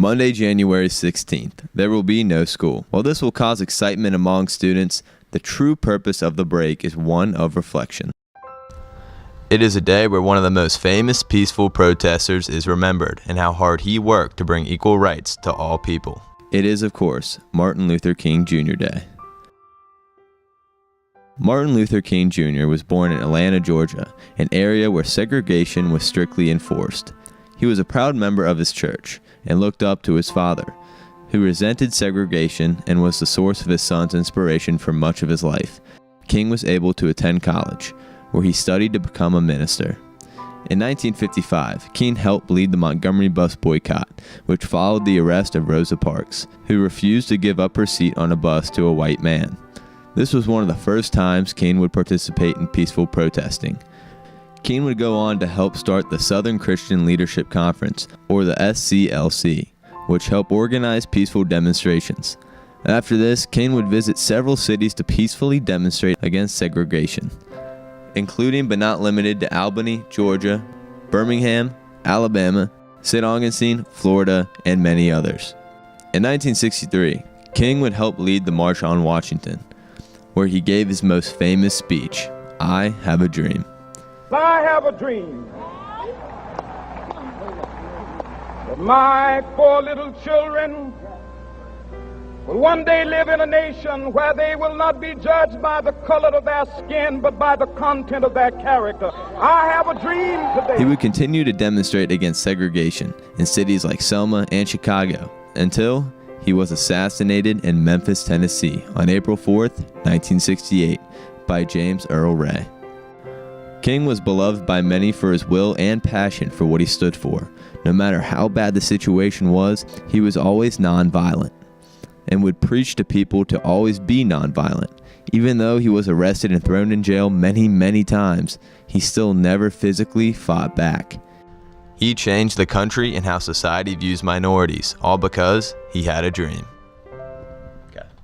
Monday, January 16th. There will be no school. While this will cause excitement among students, the true purpose of the break is one of reflection. It is a day where one of the most famous peaceful protesters is remembered and how hard he worked to bring equal rights to all people. It is, of course, Martin Luther King Jr. Day. Martin Luther King Jr. was born in Atlanta, Georgia, an area where segregation was strictly enforced. He was a proud member of his church and looked up to his father, who resented segregation and was the source of his son's inspiration for much of his life. King was able to attend college, where he studied to become a minister. In 1955, King helped lead the Montgomery bus boycott, which followed the arrest of Rosa Parks, who refused to give up her seat on a bus to a white man. This was one of the first times King would participate in peaceful protesting. King would go on to help start the Southern Christian Leadership Conference, or the SCLC, which helped organize peaceful demonstrations. After this, King would visit several cities to peacefully demonstrate against segregation, including but not limited to Albany, Georgia, Birmingham, Alabama, St. Augustine, Florida, and many others. In 1963, King would help lead the March on Washington, where he gave his most famous speech, "I Have a Dream." I have a dream that my 4 little children will one day live in a nation where they will not be judged by the color of their skin, but by the content of their character. I have a dream today. He would continue to demonstrate against segregation in cities like Selma and Chicago until he was assassinated in Memphis, Tennessee on April 4th, 1968 by James Earl Ray. King was beloved by many for his will and passion for what he stood for. No matter how bad the situation was, he was always nonviolent and would preach to people to always be nonviolent. Even though he was arrested and thrown in jail many times, he still never physically fought back. He changed the country and how society views minorities, all because he had a dream.